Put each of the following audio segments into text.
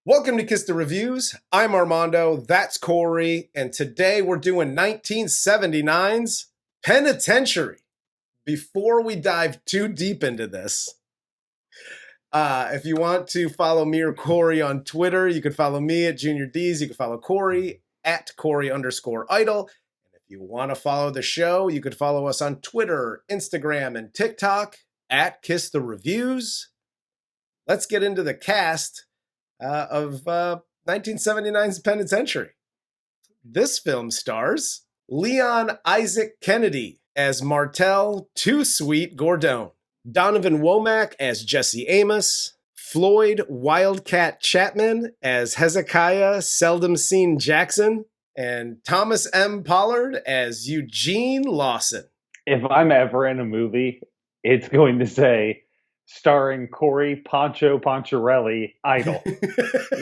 Welcome to Kiss the Reviews. I'm Armando, that's Corey, and today we're doing 1979's Penitentiary. Before we dive too deep into this, if you want to follow me or Corey on Twitter, you can follow me at Junior D's. You can follow Corey at Corey_idol. And if you want to follow the show, you could follow us on Twitter, Instagram, and TikTok at Kiss the Reviews. Let's get into the cast of 1979's Penitentiary. This film stars Leon Isaac Kennedy as Martel Too Sweet Gordone, Donovan Womack as Jesse Amos, Floyd Wildcat Chatman as Hezzikia Seldom Seen Jackson, and Thomas M. Pollard as Eugene Lawson. If I'm ever in a movie, it's going to say starring Corey Poncho Poncherelli Idol,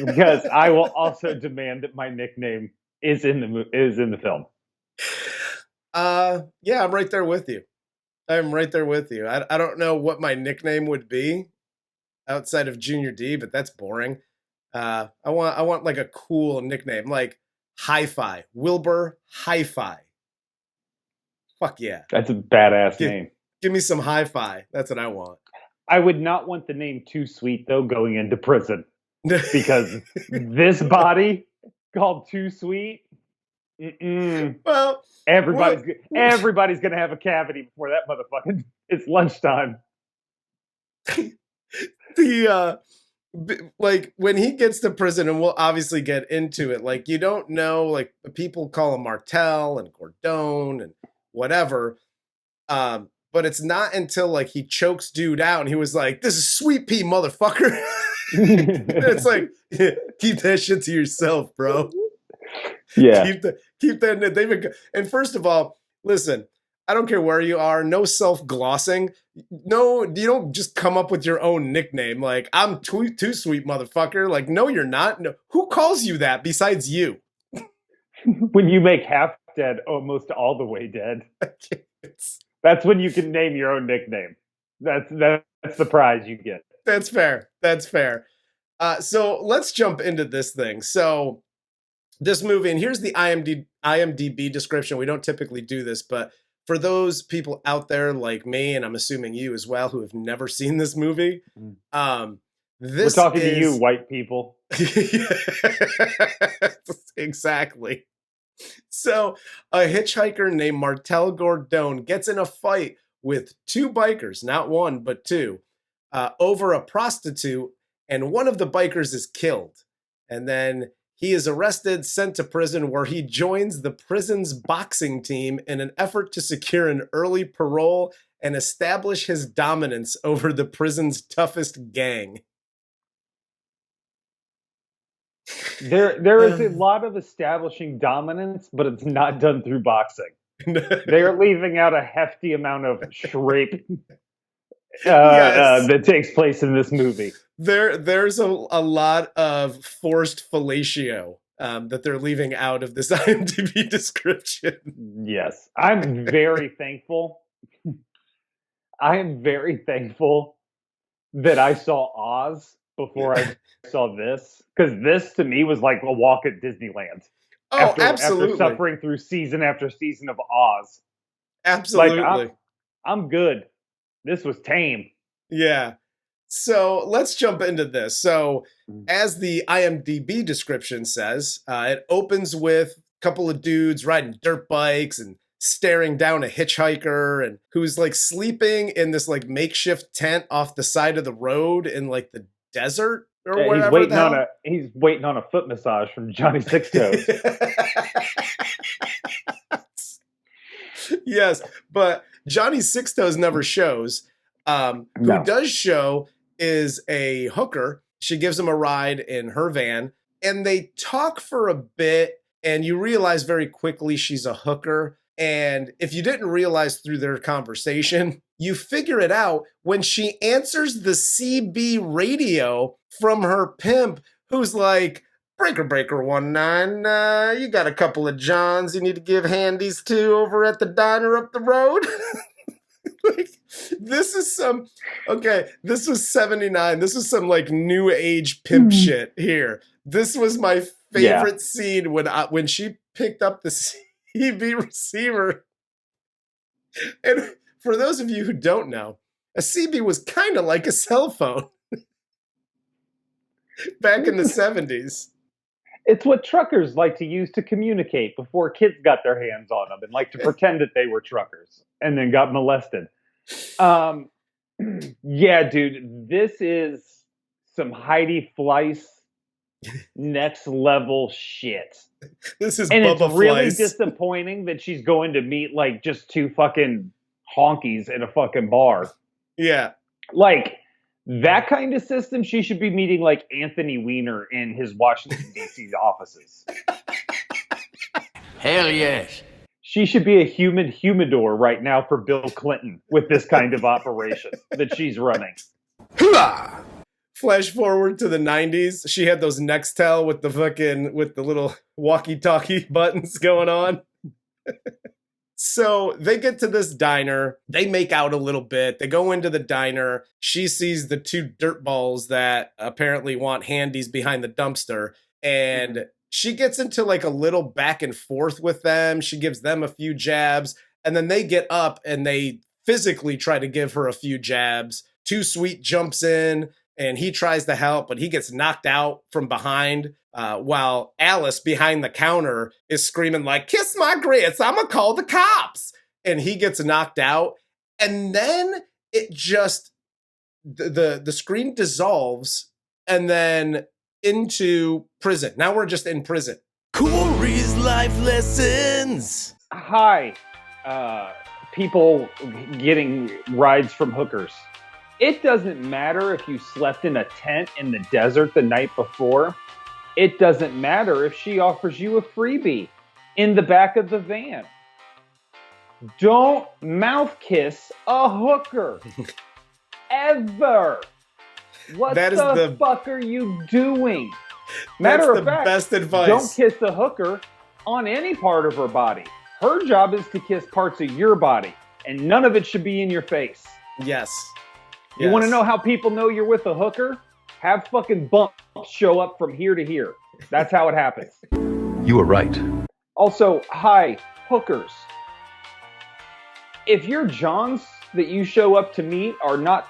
because I will also demand that my nickname is in the film. Yeah, I'm right there with you. I don't know what my nickname would be outside of Junior D, but that's boring. I want like a cool nickname, like Hi-Fi, Wilbur Hi-Fi. Fuck yeah. That's a badass name. Give me some Hi-Fi. That's what I want. I would not want the name Too Sweet, though, going into prison. Because this body called Too Sweet, well, everybody's going to have a cavity before that motherfucker. It's lunchtime. Like, when he gets to prison, and we'll obviously get into it, like, you don't know, like, people call him Martel and Gordone and whatever, but it's not until, like, he chokes dude out and he was like, "This is sweet pea, motherfucker." It's like, yeah, keep that shit to yourself, bro. Yeah. Keep that. And first of all, listen, I don't care where you are. No self-glossing. No, you don't just come up with your own nickname. Like, I'm too sweet, motherfucker. Like, no, you're not. No. Who calls you that besides you? When you make half dead almost all the way dead. That's when you can name your own nickname. That's the prize you get. That's fair. So let's jump into this thing. So this movie, and here's the IMDB description. We don't typically do this, but for those people out there like me, and I'm assuming you as well, who have never seen this movie, we're talking to you, white people. Exactly. So a hitchhiker named Martel Gordone gets in a fight with two bikers, not one, but two, over a prostitute, and one of the bikers is killed. And then he is arrested, sent to prison, where he joins the prison's boxing team in an effort to secure an early parole and establish his dominance over the prison's toughest gang. There is a lot of establishing dominance, but it's not done through boxing. They're leaving out a hefty amount of shrape that takes place in this movie. There's a lot of forced fellatio that they're leaving out of this IMDb description. Yes. I'm very thankful. I am very thankful that I saw Oz before I saw this, because this to me was like a walk at Disneyland. Oh, absolutely. After suffering through season after season of Oz. Absolutely. Like, I'm good. This was tame. Yeah. So let's jump into this. So as the IMDb description says, it opens with a couple of dudes riding dirt bikes and staring down a hitchhiker, and who's like sleeping in this like makeshift tent off the side of the road in like the desert or whatever. He's waiting on a foot massage from Johnny Sixtoes. Yes, but Johnny Sixtoes never shows. Who does show is a hooker. She gives him a ride in her van, and they talk for a bit, and you realize very quickly she's a hooker. And if you didn't realize through their conversation, you figure it out when she answers the CB radio from her pimp, who's like, "Breaker, breaker, 19, you got a couple of Johns you need to give handies to over at the diner up the road?" Like, This is some this was 79. This was some like new age pimp shit here. This was my favorite scene when she picked up the CB receiver. And for those of you who don't know, a CB was kind of like a cell phone back in the 70s. It's what truckers like to use to communicate before kids got their hands on them and like to pretend that they were truckers and then got molested. Yeah, dude, this is some Heidi Fleiss next level shit. This is and Bubba it's really Fleiss. disappointing that she's going to meet like just two fucking honkies in a fucking bar. Yeah. Like that kind of system, she should be meeting like Anthony Weiner in his Washington, D.C. offices. Hell yes. She should be a human humidor right now for Bill Clinton with this kind of operation that she's running. Hoo-ah! Flash forward to the 90s. She had those Nextel with the little walkie-talkie buttons going on. So they get to this diner. They make out a little bit. They go into the diner. She sees the two dirtballs that apparently want handies behind the dumpster. And she gets into like a little back and forth with them. She gives them a few jabs. And then they get up and they physically try to give her a few jabs. Too Sweet jumps in and he tries to help, but he gets knocked out from behind. While Alice behind the counter is screaming like, "Kiss my grits, I'm gonna call the cops." And he gets knocked out. And then it just, the screen dissolves and then into prison. Now we're just in prison. Corey's life lessons. Hi, people getting rides from hookers. It doesn't matter if you slept in a tent in the desert the night before. It doesn't matter if she offers you a freebie in the back of the van. Don't mouth kiss a hooker. Ever. What the fuck are you doing? Matter of fact, best advice. Don't kiss a hooker on any part of her body. Her job is to kiss parts of your body, and none of it should be in your face. Yes. You want to know how people know you're with a hooker? Have fucking bumps show up from here to here. That's how it happens. You were right. Also, hi, hookers. If your Johns that you show up to meet are not,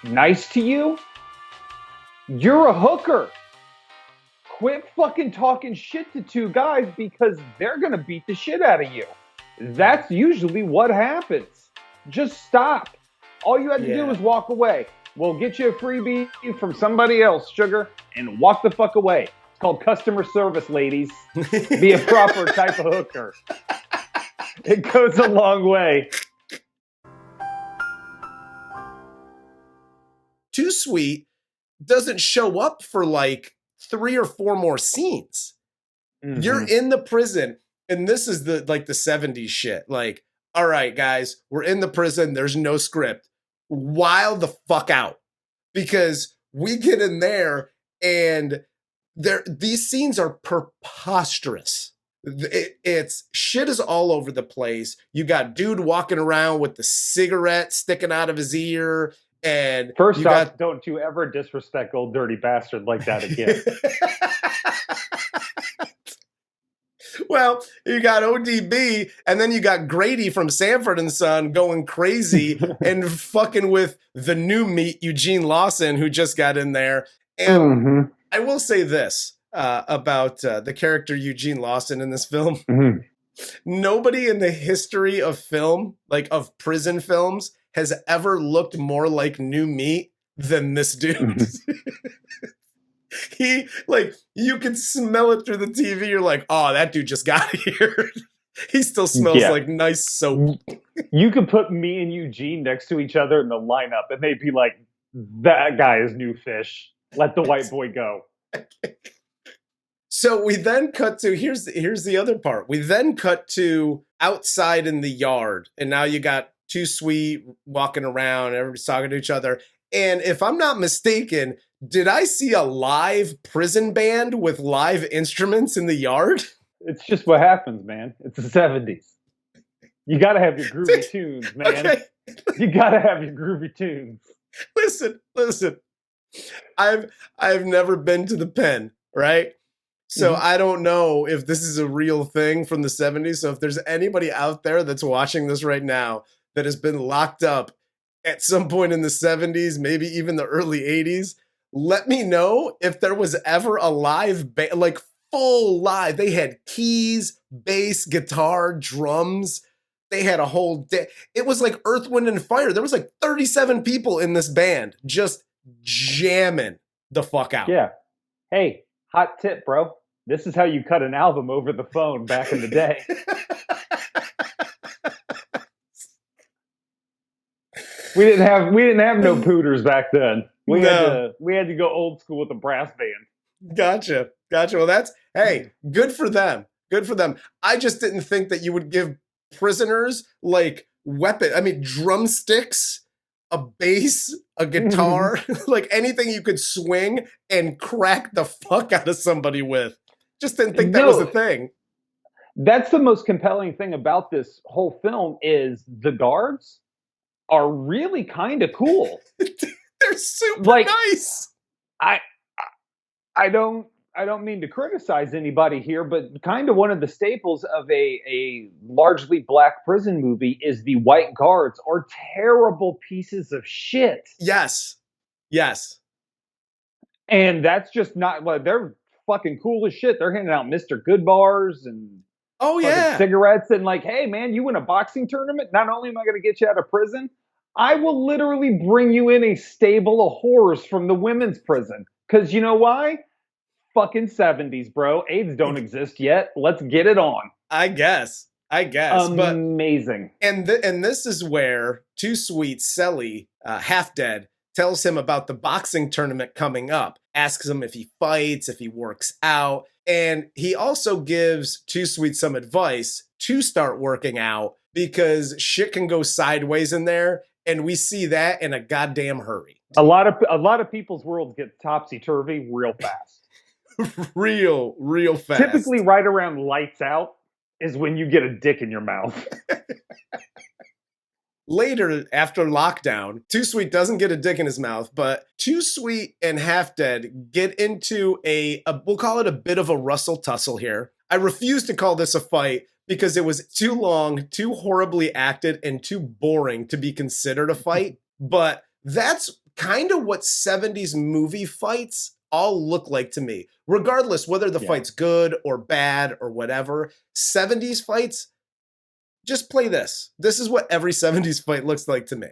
nice to you, you're a hooker. Quit fucking talking shit to two guys because they're going to beat the shit out of you. That's usually what happens. Just stop. All you had to do was walk away. We'll get you a freebie from somebody else, sugar, and walk the fuck away. It's called customer service, ladies. Be a proper type of hooker. It goes a long way. Too Sweet doesn't show up for like 3 or 4 more scenes. Mm-hmm. You're in the prison, and this is the 70s shit. Like, all right, guys, we're in the prison. There's no script. Wild the fuck out, because we get in there and these scenes are preposterous. It's shit is all over the place. You got dude walking around with the cigarette sticking out of his ear. And first off, don't you ever disrespect old dirty bastard like that again. Well, you got ODB, and then you got Grady from Sanford and Son going crazy and fucking with the new meat, Eugene Lawson, who just got in there. And I will say this about the character Eugene Lawson in this film. Mm-hmm. Nobody in the history of film, like of prison films, has ever looked more like new meat than this dude. He, you can smell it through the TV. You're like, oh, that dude just got here. He still smells like nice soap. You could put me and Eugene next to each other in the lineup, and they'd be like, that guy is new fish. Let the white boy go. So we then cut to, here's the other part. We then cut to outside in the yard, and now you got Too Sweet walking around, and everybody's talking to each other. And if I'm not mistaken, did I see a live prison band with live instruments in the yard? It's just what happens, man. It's the 70s. You got to have your groovy tunes, man. Okay. You got to have your groovy tunes. Listen. I've never been to the pen, right? So I don't know if this is a real thing from the 70s. So if there's anybody out there that's watching this right now that has been locked up at some point in the 70s, maybe even the early 80s, let me know if there was ever a live band, like full live. They had keys, bass, guitar, drums. They had a whole day. It was like Earth, Wind, and Fire. There was like 37 people in this band just jamming the fuck out. Yeah. Hey, hot tip, bro. This is how you cut an album over the phone back in the day. We didn't have no pooters back then. We had to go old school with a brass band. Gotcha. Well, hey, good for them. I just didn't think that you would give prisoners like drumsticks, a bass, a guitar, like anything you could swing and crack the fuck out of somebody with. Just didn't think that was a thing. That's the most compelling thing about this whole film is the guards are really kind of cool. They're super nice. I don't mean to criticize anybody here, but kind of one of the staples of a largely black prison movie is the white guards are terrible pieces of shit. Yes. And that's just not like they're fucking cool as shit. They're handing out Mr. Good bars and cigarettes and like, hey man, you win a boxing tournament. Not only am I going to get you out of prison, I will literally bring you in a stable of whores from the women's prison. Because you know why? Fucking 70s, bro. AIDS don't exist yet. Let's get it on. I guess. Amazing. And this is where Too Sweet Sally, half dead, tells him about the boxing tournament coming up. Asks him if he fights, if he works out. And he also gives Too Sweet some advice to start working out because shit can go sideways in there. And we see that in a goddamn hurry. A lot of people's worlds get topsy-turvy real fast. real fast. Typically right around lights out is when you get a dick in your mouth. Later, after lockdown, Too Sweet doesn't get a dick in his mouth, but Too Sweet and Half Dead get into we'll call it a bit of a rustle-tussle here. I refuse to call this a fight because it was too long, too horribly acted, and too boring to be considered a fight. But that's kind of what 70s movie fights all look like to me. Regardless whether the fight's good or bad or whatever, 70s fights, just play this. This is what every 70s fight looks like to me.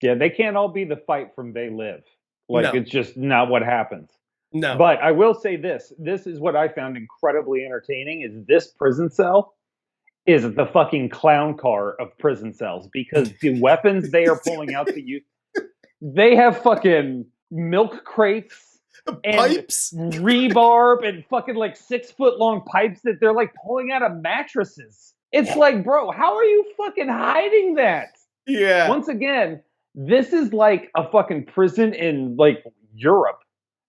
Yeah, they can't all be the fight from They Live. It's just not what happens. No. But I will say this. This is what I found incredibly entertaining is this prison cell is the fucking clown car of prison cells because the weapons they are pulling out to use, they have fucking milk crates and pipes, rebarb, and fucking like 6 foot long pipes that they're like pulling out of mattresses. It's like, bro, how are you fucking hiding that? Yeah. Once again, this is like a fucking prison in like Europe.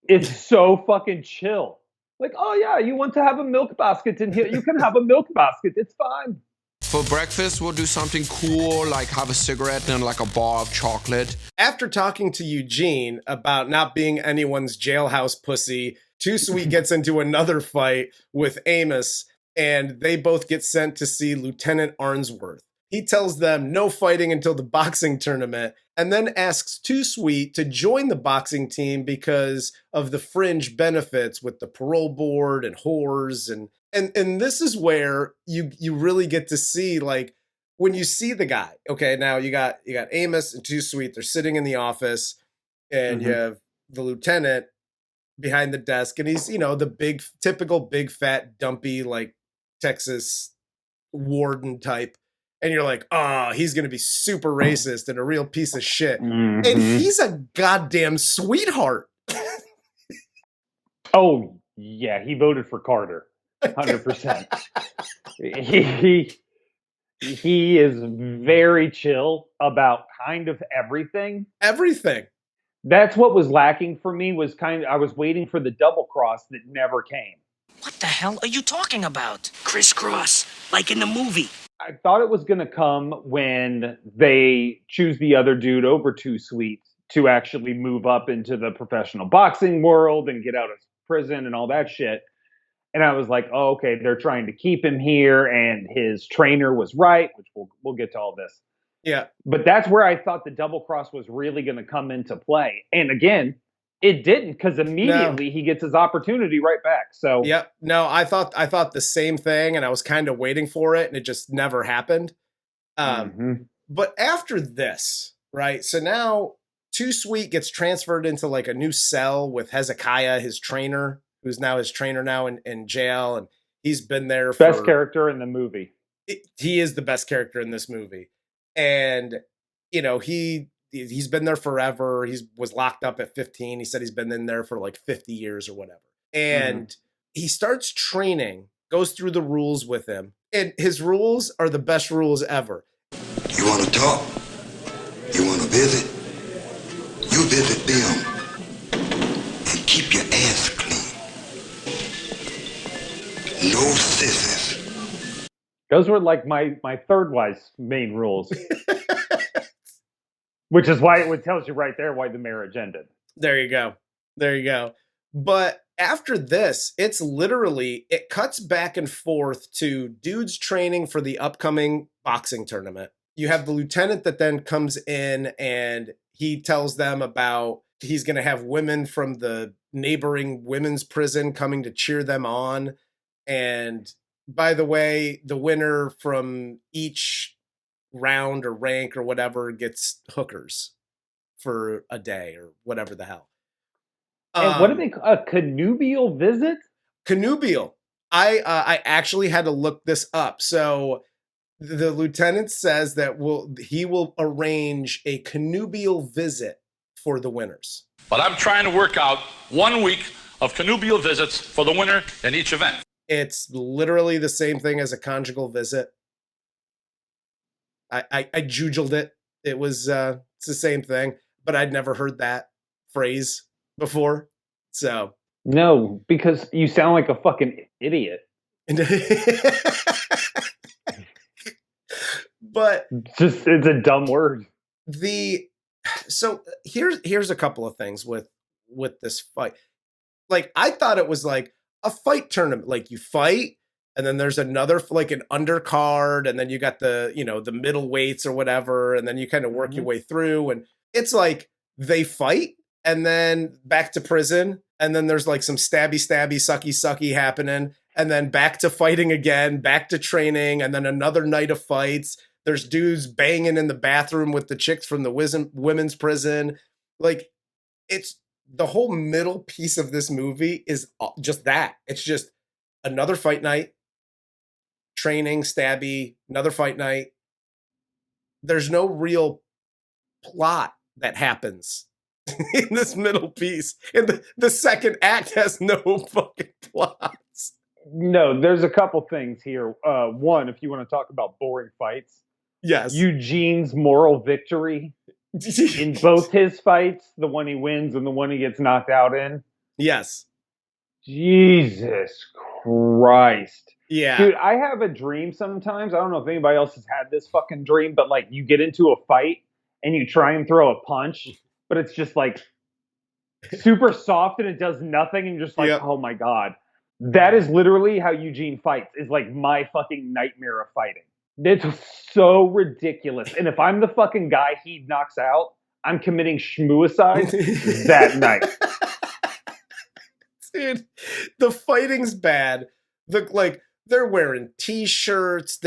It's so fucking chill. Like, oh yeah, you want to have a milk basket in here? You can have a milk basket. It's fine. For breakfast, we'll do something cool, like have a cigarette and like a bar of chocolate. After talking to Eugene about not being anyone's jailhouse pussy, Too Sweet gets into another fight with Amos, and they both get sent to see Lieutenant Arnsworth. He tells them no fighting until the boxing tournament, and then asks Too Sweet to join the boxing team because of the fringe benefits with the parole board and whores. And this is where you really get to see, like, when you see the guy, okay, now you got Amos and Too Sweet, they're sitting in the office, and you have the lieutenant behind the desk, and he's, the typical big, fat, dumpy, like, Texas warden type. And you're like, oh, he's going to be super racist and a real piece of shit. And he's a goddamn sweetheart. Oh, yeah. He voted for Carter. 100%. He is very chill about kind of everything. Everything. That's what was lacking for me was I was waiting for the double cross that never came. What the hell are you talking about? Crisscross, like in the movie. I thought it was going to come when they choose the other dude over Too Sweet to actually move up into the professional boxing world and get out of prison and all that shit. And I was like, oh, okay, they're trying to keep him here, and his trainer was right, which we'll get to all this. Yeah. But that's where I thought the double cross was really going to come into play. And again, it didn't, because immediately he gets his opportunity right back. So yep. No, I thought the same thing, and I was kind of waiting for it, and it just never happened. But after this, right? So now Too Sweet gets transferred into like a new cell with Hezzikia, his trainer, who's now his trainer now in jail, and he's been there for best character in the movie. He is the best character in this movie. And, you know, he's been there forever. He was locked up at 15. He said he's been in there for like 50 years or whatever. And he starts training, goes through the rules with him. And his rules are the best rules ever. You want to talk? You want to visit? You visit them. And keep your ass clean. No scissors. Those were like my third wife's main rules. Which is why it tells you right there why the marriage ended. There you go. There you go. But after this, it cuts back and forth to dudes training for the upcoming boxing tournament. You have the lieutenant that then comes in and he tells them about he's going to have women from the neighboring women's prison coming to cheer them on. And by the way, the winner from each round or rank or whatever gets hookers for a day or whatever the hell. And what do they call a connubial visit? Connubial. I actually had to look this up. So the lieutenant says that he will arrange a connubial visit for the winners. But I'm trying to work out 1 week of connubial visits for the winner in each event. It's literally the same thing as a conjugal visit. I jujuled it. It was it's the same thing, but I'd never heard that phrase before. So no, because you sound like a fucking idiot. But it's a dumb word. So here's a couple of things with this fight. Like, I thought it was like a fight tournament. Like, you fight, and then there's another, like, an undercard, and then you got the, you know, the middle weights or whatever, and then you kind of work your way through, and it's like they fight, and then back to prison, and then there's like some stabby, sucky happening, and then back to fighting again, back to training, and then another night of fights. There's dudes banging in the bathroom with the chicks from the women's prison. Like, it's the whole middle piece of this movie is just that. It's just another fight night, training, stabby, another fight night. There's no real plot that happens in this middle piece. And the second act has no fucking plots. No, there's a couple things here. One, if you want to talk about boring fights. Yes. Eugene's moral victory in both his fights, the one he wins and the one he gets knocked out in. Yes. Jesus Christ. Yeah. Dude, I have a dream sometimes. I don't know if anybody else has had this fucking dream, but like you get into a fight and you try and throw a punch, but it's just like super soft and it does nothing. And you're just like, oh my God. That is literally how Eugene fights, is like my fucking nightmare of fighting. It's so ridiculous. And if I'm the fucking guy he knocks out, I'm committing schmuicide that night. Dude, the fighting's bad. They're wearing t-shirts.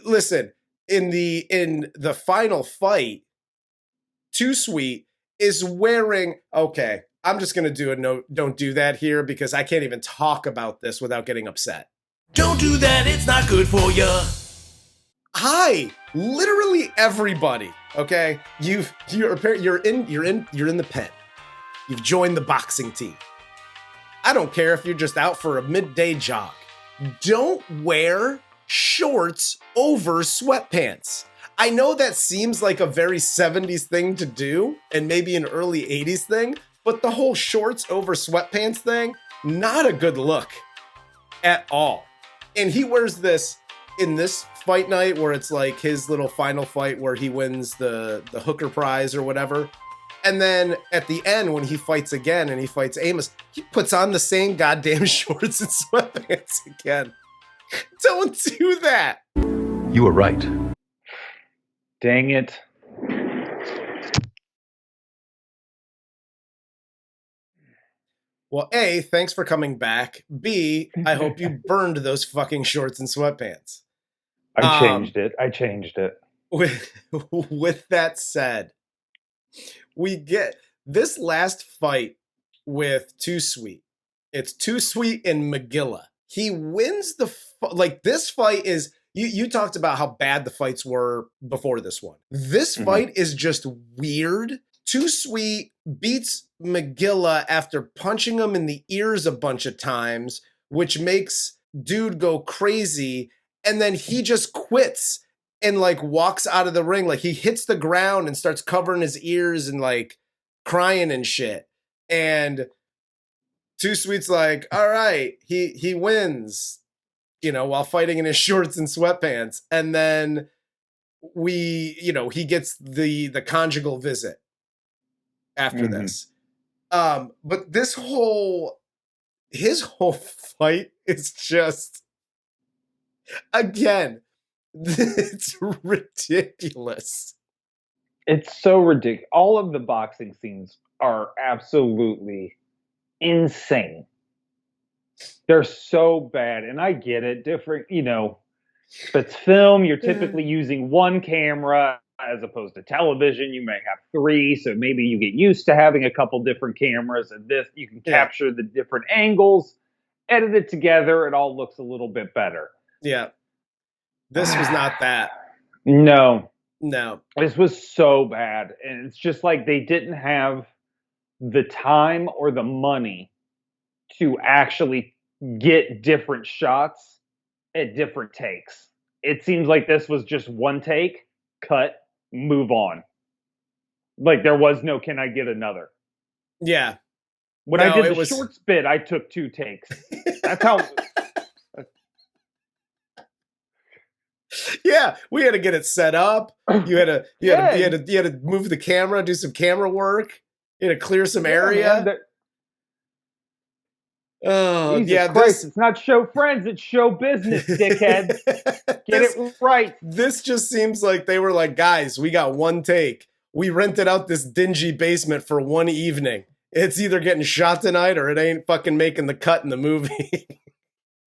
Listen, in the final fight, Too Sweet is wearing, okay, I'm just going to do a no, don't do that here because I can't even talk about this without getting upset. Don't do that, it's not good for you. Hi, literally everybody. Okay, you're in the pen. You've joined the boxing team. I don't care if you're just out for a midday jog. Don't wear shorts over sweatpants. I know that seems like a very 70s thing to do and maybe an early 80s thing, but the whole shorts over sweatpants thing, not a good look at all. And he wears this in this fight night where it's like his little final fight where he wins the hooker prize or whatever. And then at the end, when he fights again and he fights Amos, he puts on the same goddamn shorts and sweatpants again. Don't do that. You were right. Dang it. Well, A, thanks for coming back. B, I hope you burned those fucking shorts and sweatpants. I changed it. With that said, we get this last fight with Too Sweet. It's Too Sweet and Magilla. He wins the this fight is you talked about how bad the fights were before this one. This fight is just weird. Too Sweet beats Magilla after punching him in the ears a bunch of times, which makes dude go crazy, and then he just quits and like walks out of the ring. Like he hits the ground and starts covering his ears and like crying and shit. And Too Sweet's like, all right, he wins, while fighting in his shorts and sweatpants. And then he gets the conjugal visit after this. But his whole fight is just, again, it's ridiculous. It's so ridiculous. All of the boxing scenes are absolutely insane. They're so bad, and I get it. Different, if it's film, you're typically using one camera as opposed to television. You may have three, so maybe you get used to having a couple different cameras, and this you can capture the different angles, edit it together. It all looks a little bit better. Yeah. This was not that. No. This was so bad. And it's just like they didn't have the time or the money to actually get different shots at different takes. It seems like this was just one take, cut, move on. Like there was no, can I get another? Yeah. When I did the shorts bit, I took 2 takes. That's how... Yeah, we had to get it set up. You had to move the camera, do some camera work. You had to clear some area. Man, Jesus Christ, it's not show friends, it's show business, dickhead. Get it right. This just seems like they were like, guys, we got one take. We rented out this dingy basement for one evening. It's either getting shot tonight or it ain't fucking making the cut in the movie.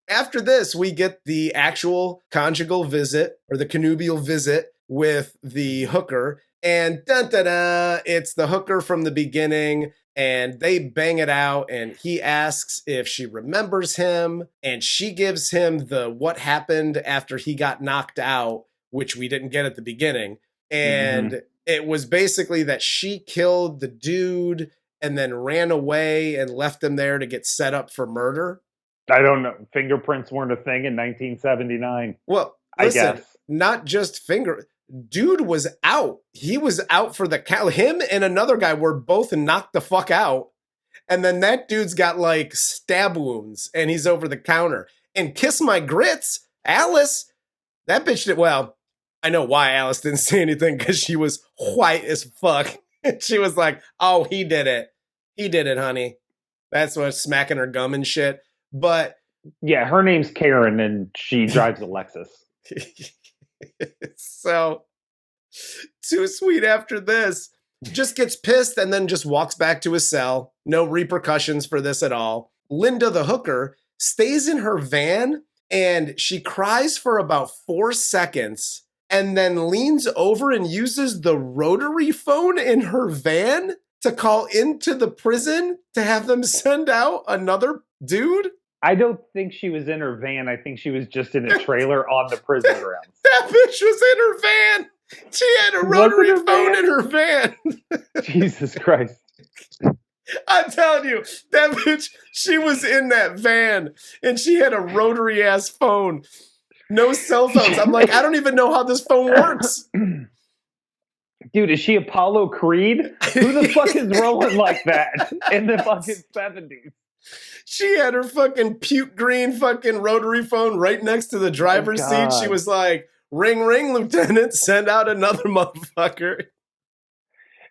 After this, we get the actual conjugal visit or the connubial visit with the hooker. And dun-da-da, it's the hooker from the beginning. And they bang it out. And he asks if she remembers him. And she gives him the what happened after he got knocked out, which we didn't get at the beginning. And it was basically that she killed the dude and then ran away and left him there to get set up for murder. I don't know. Fingerprints weren't a thing in 1979. Well, listen, I guess. Not just dude was out. He was out for the count. Him and another guy were both knocked the fuck out. And then that dude's got like stab wounds and he's over the counter. And kiss my grits, Alice, that bitch did, well, I know why Alice didn't say anything because she was white as fuck. She was like, oh, he did it. He did it, honey. That's what, smacking her gum and shit. But yeah, her name's Karen and she drives a Lexus. So Too Sweet after this just gets pissed and then just walks back to his cell. No repercussions for this at all. Linda the hooker stays in her van and she cries for about 4 seconds and then leans over and uses the rotary phone in her van to call into the prison to have them send out another dude? I don't think she was in her van. I think she was just in a trailer on the prison grounds. That bitch was in her van. She had a rotary phone in her van. Jesus Christ. I'm telling you, that bitch, she was in that van and she had a rotary ass phone. No cell phones. I'm like, I don't even know how this phone works. Dude, is she Apollo Creed? Who the fuck is rolling like that in the fucking 70s? She had her fucking puke green fucking rotary phone right next to the driver's seat. She was like, ring, ring, Lieutenant, send out another motherfucker.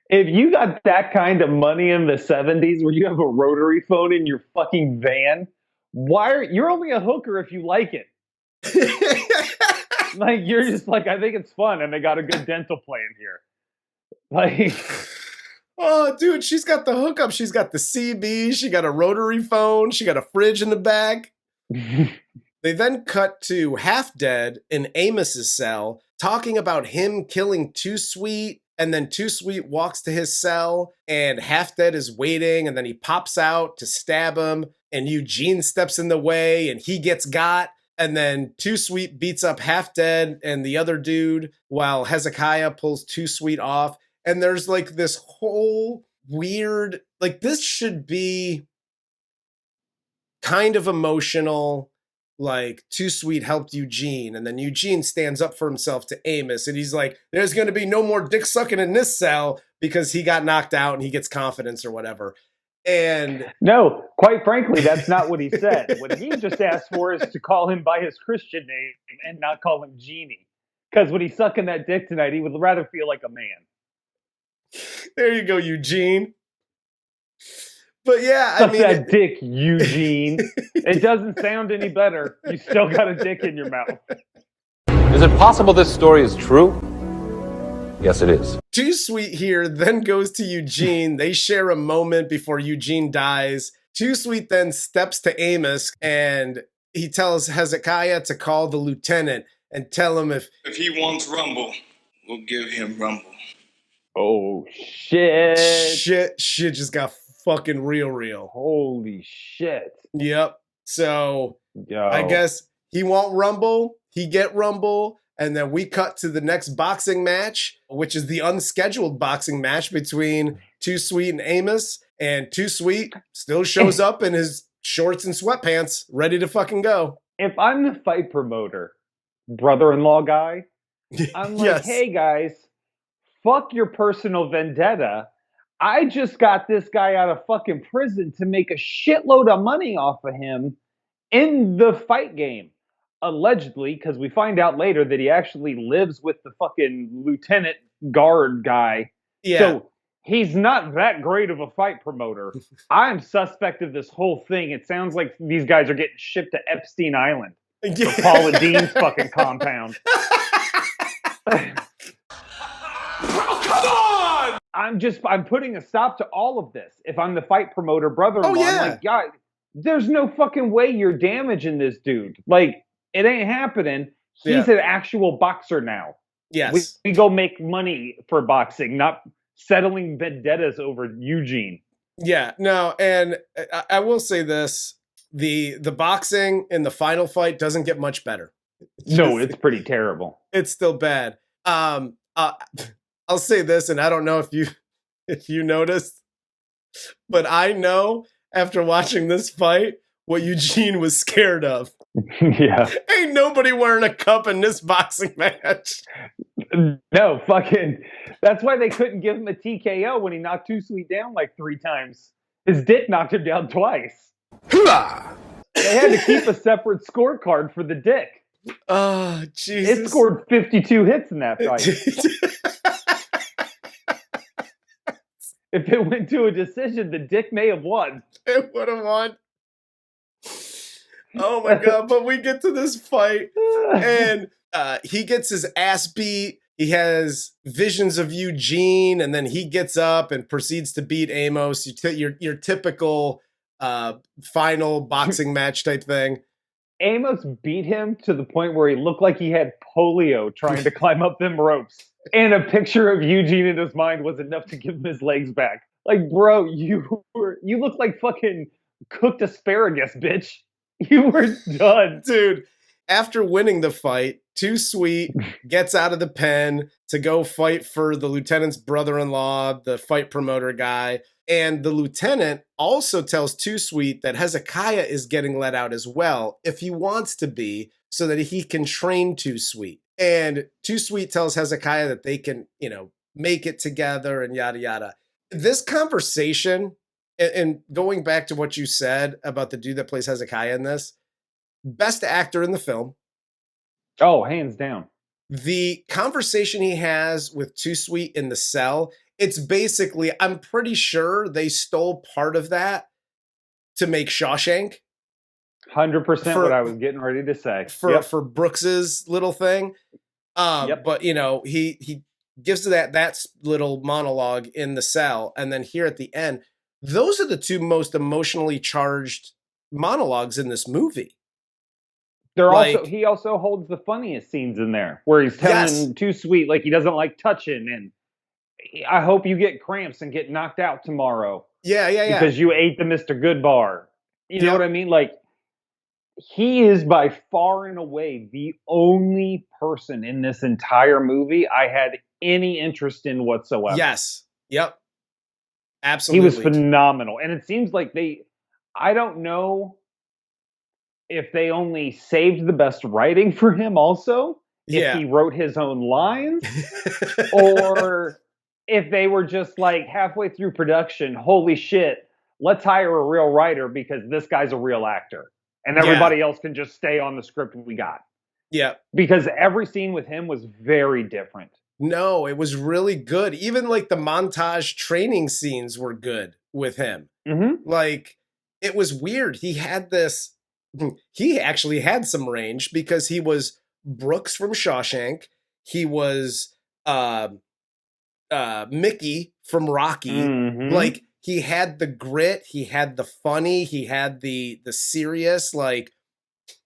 If you got that kind of money in the 70s where you have a rotary phone in your fucking van, you're only a hooker if you like it. Like, you're just like, I think it's fun, and they got a good dental plan here. Like, oh, dude, she's got the hookup. She's got the CB. She got a rotary phone. She got a fridge in the back. They then cut to Half Dead in Amos's cell, talking about him killing Too Sweet. And then Too Sweet walks to his cell, and Half Dead is waiting, and then he pops out to stab him, and Eugene steps in the way, and he gets got. And then Too Sweet beats up Half Dead and the other dude while Hezzikia pulls Too Sweet off. And there's like this whole weird, like, this should be kind of emotional. Like, Too Sweet helped Eugene, and then Eugene stands up for himself to Amos, and he's like, there's going to be no more dick sucking in this cell because he got knocked out and he gets confidence or whatever. And no, quite frankly, that's not what he said. What he just asked for is to call him by his Christian name and not call him Genie. Because when he's sucking that dick tonight, he would rather feel like a man. There you go, Eugene. But yeah, Suck that dick, Eugene. It doesn't sound any better. You still got a dick in your mouth. Is it possible this story is true? Yes, it is. Too Sweet here then goes to Eugene. They share a moment before Eugene dies. Too Sweet then steps to Amos, and he tells Hezzikia to call the lieutenant and tell him if he wants rumble, we'll give him rumble. Oh, shit. Shit just got fucking real. Holy shit. Yep. So Yo. I guess he want rumble, he get rumble, and then we cut to the next boxing match, which is the unscheduled boxing match between Too Sweet and Amos. And Too Sweet still shows up in his shorts and sweatpants, ready to fucking go. If I'm the fight promoter, brother-in-law guy, I'm like, Yes. Hey guys, fuck your personal vendetta. I just got this guy out of fucking prison to make a shitload of money off of him in the fight game. Allegedly, because we find out later that he actually lives with the fucking lieutenant guard guy. Yeah. So he's not that great of a fight promoter. I'm suspect of this whole thing. It sounds like these guys are getting shipped to Epstein Island. Yeah. Or Paula Dean's fucking compound. I'm putting a stop to all of this. If I'm the fight promoter brother-in-law, I'm like, God, there's no fucking way you're damaging this dude. Like, it ain't happening. He's an actual boxer now. Yes. We go make money for boxing, not settling vendettas over Eugene. Yeah, no, and I will say this. The boxing in the final fight doesn't get much better. No, it's pretty terrible. It's still bad. I'll say this, and I don't know if you noticed, but I know after watching this fight what Eugene was scared of. Yeah. Ain't nobody wearing a cup in this boxing match. No, fucking. That's why they couldn't give him a TKO when he knocked Too Sweet down like 3 times. His dick knocked him down twice. They had to keep a separate scorecard for the dick. Oh, Jesus. It scored 52 hits in that fight. If it went to a decision, the dick may have won. It would have won. Oh my God. But we get to this fight and he gets his ass beat. He has visions of Eugene, and then he gets up and proceeds to beat Amos. Your typical final boxing match type thing. Amos beat him to the point where he looked like he had polio trying to climb up them ropes. And a picture of Eugene in his mind was enough to give him his legs back. Like, bro, you look like fucking cooked asparagus, bitch. You were done. Dude, after winning the fight, Too Sweet gets out of the pen to go fight for the lieutenant's brother-in-law, the fight promoter guy. And the lieutenant also tells Too Sweet that Hezzikia is getting let out as well, if he wants to be, so that he can train Too Sweet. And Too Sweet tells Hezzikia that they can, make it together and yada, yada. This conversation, and going back to what you said about the dude that plays Hezzikia in this, best actor in the film. Oh, hands down. The conversation he has with Too Sweet in the cell, it's basically, I'm pretty sure they stole part of that to make Shawshank. 100% what I was getting ready to say. For Brooks's little thing. But you know, he gives that little monologue in the cell, and then here at the end, those are the two most emotionally charged monologues in this movie. He also holds the funniest scenes in there, where he's telling Too Sweet like he doesn't like touching, and I hope you get cramps and get knocked out tomorrow. Yeah. Because you ate the Mr. Good bar. You know what I mean? Like, he is by far and away the only person in this entire movie I had any interest in whatsoever. Yes. Yep. Absolutely. He was phenomenal. And it seems like I don't know if they only saved the best writing for him also, if he wrote his own lines, or if they were just like halfway through production, holy shit, let's hire a real writer because this guy's a real actor. And everybody else can just stay on the script we got. Yeah. Because every scene with him was very different. No, it was really good. Even like the montage training scenes were good with him. Mm-hmm. Like, it was weird. He actually had some range because he was Brooks from Shawshank. He was Mickey from Rocky. Mm-hmm. Like, he had the grit, he had the funny, he had the serious, like,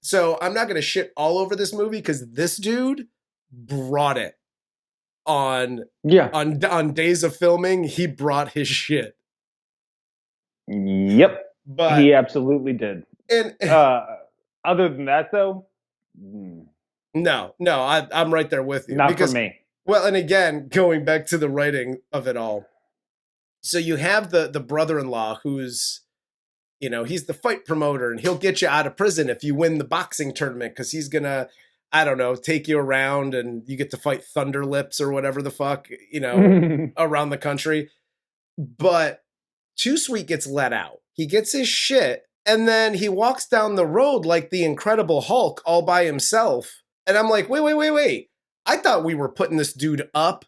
so I'm not going to shit all over this movie because this dude brought it on days of filming. He brought his shit. Yep. But he absolutely did. And other than that, though, no, I'm right there with you. Not for me. Well, and again, going back to the writing of it all. So you have the brother-in-law who's, you know, he's the fight promoter, and he'll get you out of prison if you win the boxing tournament because he's going to, I don't know, take you around and you get to fight Thunder Lips or whatever the fuck, you know, around the country. But Too Sweet gets let out. He gets his shit, and then he walks down the road like the Incredible Hulk all by himself. And I'm like, wait. I thought we were putting this dude up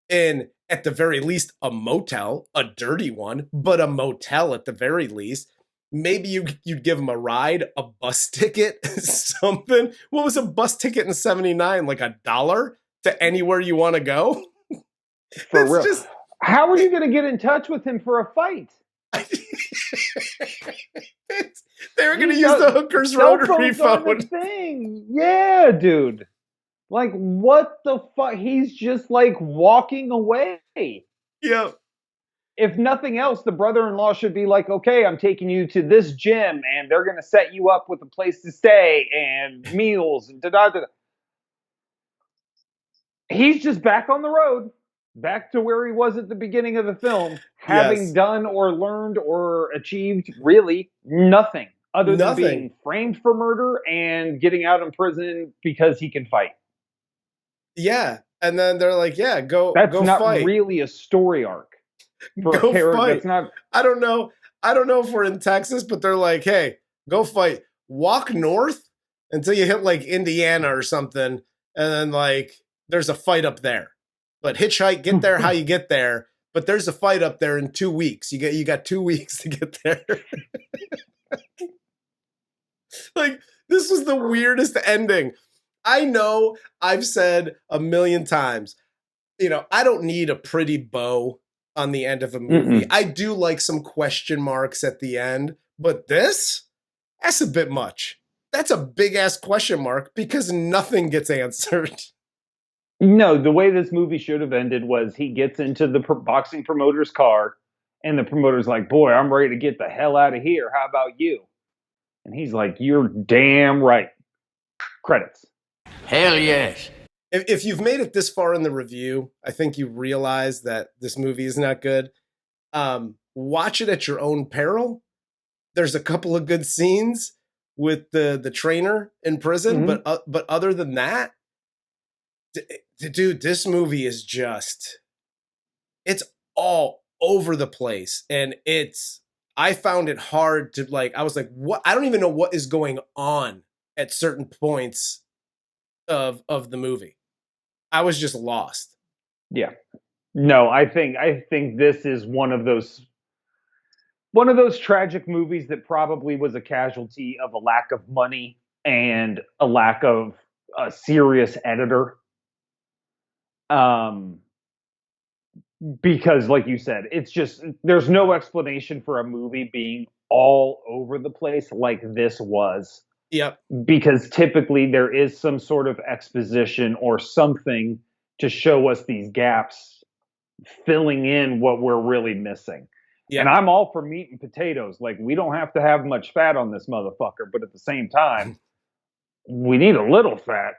in, at the very least, a motel, a dirty one, but a motel at the very least. Maybe you'd give him a ride, a bus ticket, something. What was a bus ticket in 79? Like $1 to anywhere you want to go? For real. How are you going to get in touch with him for a fight? They were going to use the hooker's rotary phone. Thing. Yeah, dude. Like, what the fuck? He's just, like, walking away. Yeah. If nothing else, the brother-in-law should be like, okay, I'm taking you to this gym, and they're going to set you up with a place to stay, and meals, and da-da-da. He's just back on the road, back to where he was at the beginning of the film, having done or learned or achieved really nothing other than being framed for murder and getting out of prison because he can fight. Yeah, and then they're like, "Yeah, go." That's go not fight. Really a story arc for go a character. Fight. That's not. I don't know if we're in Texas, but they're like, "Hey, go fight. Walk north until you hit like Indiana or something, and then like there's a fight up there. But hitchhike, get there how you get there. But there's a fight up there in 2 weeks. You got 2 weeks to get there." Like, this was the weirdest ending. I know I've said a million times, you know, I don't need a pretty bow on the end of a movie. I do like some question marks at the end, but that's a bit much. That's a big ass question mark because nothing gets answered. No, the way this movie should have ended was he gets into the boxing promoter's car, and the promoter's like, "Boy, I'm ready to get the hell out of here. How about you?" And he's like, "You're damn right." Credits. Hell yes. If you've made it this far in the review, I think you realize that this movie is not good. Watch it at your own peril. There's a couple of good scenes with the trainer in prison, but other than that, dude, this movie is just, it's all over the place. And I found it hard to like, I was like, what? I don't even know what is going on at certain points of the movie. I was just lost. Yeah. No, I think this is one of those tragic movies that probably was a casualty of a lack of money and a lack of a serious editor. Because like you said, it's just, there's no explanation for a movie being all over the place like this was. Yep. Because typically there is some sort of exposition or something to show us these gaps, filling in what we're really missing. Yep. And I'm all for meat and potatoes. Like, we don't have to have much fat on this motherfucker, but at the same time, we need a little fat.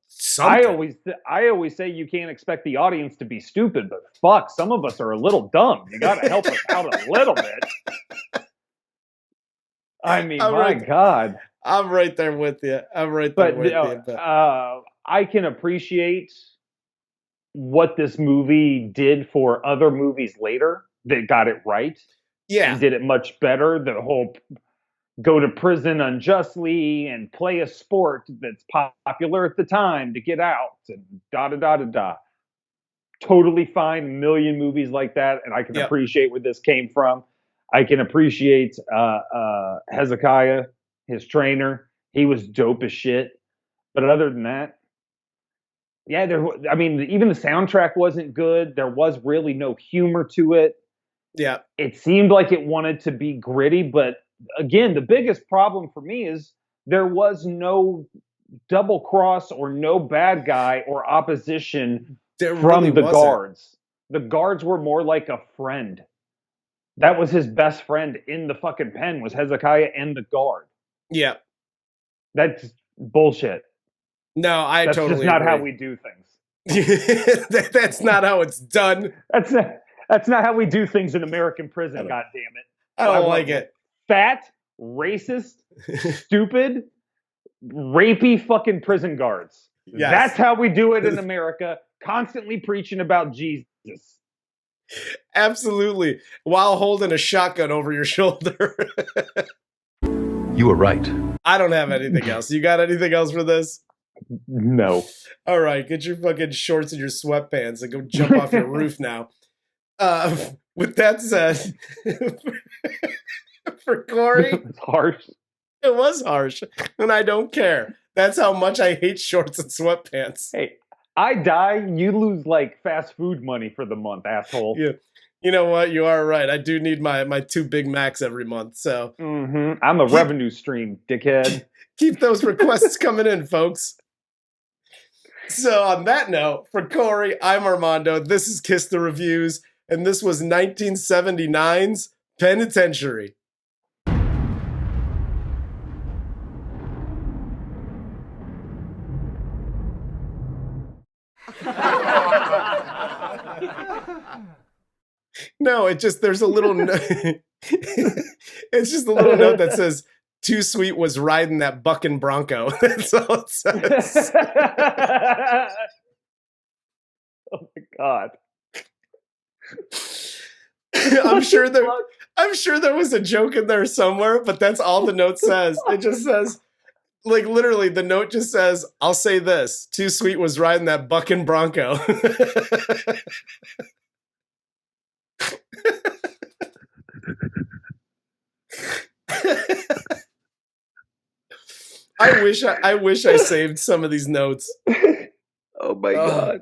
Something. I always say you can't expect the audience to be stupid, but fuck, some of us are a little dumb. You got to help us out a little bit. I mean, God. I'm right there with you. I can appreciate what this movie did for other movies later that got it right. Yeah. And did it much better. The whole go to prison unjustly and play a sport that's popular at the time to get out and da-da-da-da-da. Totally fine. A million movies like that. And I can appreciate where this came from. I can appreciate Hezzikia, his trainer. He was dope as shit. But other than that, yeah, even the soundtrack wasn't good. There was really no humor to it. Yeah. It seemed like it wanted to be gritty, but again, the biggest problem for me is there was no double cross or no bad guy or opposition from the guards. The guards were more like a friend. That was his best friend in the fucking pen, was Hezzikia and the guard. Yeah. That's bullshit. No, That's totally just not agree. how we do things. That's not how it's done. That's not how we do things in American prison, God damn it. I don't like it. Fat, racist, stupid, rapey fucking prison guards. Yes. That's how we do it in America, constantly preaching about Jesus. Absolutely. While holding a shotgun over your shoulder. You were right. I don't have anything else. You got anything else for this? No. All right, get your fucking shorts and your sweatpants and go jump off your roof now. With that said, for Corey, It was harsh. It was harsh, and I don't care. That's how much I hate shorts and sweatpants. Hey, I die, you lose like fast food money for the month, asshole. Yeah. You know what? You are right. I do need my 2 Big Macs every month. So I'm a revenue stream, dickhead. Keep those requests coming in, folks. So on that note, for Corey, I'm Armando. This is Kiss the Reviews, and this was 1979's Penitentiary. No, there's a little it's just a little note that says Too Sweet was riding that bucking Bronco. That's all it says. Oh my God. I'm sure there was a joke in there somewhere, but that's all the note says. It just says, like, literally, the note just says, I'll say this, Too Sweet was riding that bucking Bronco. I wish I saved some of these notes. Oh my God.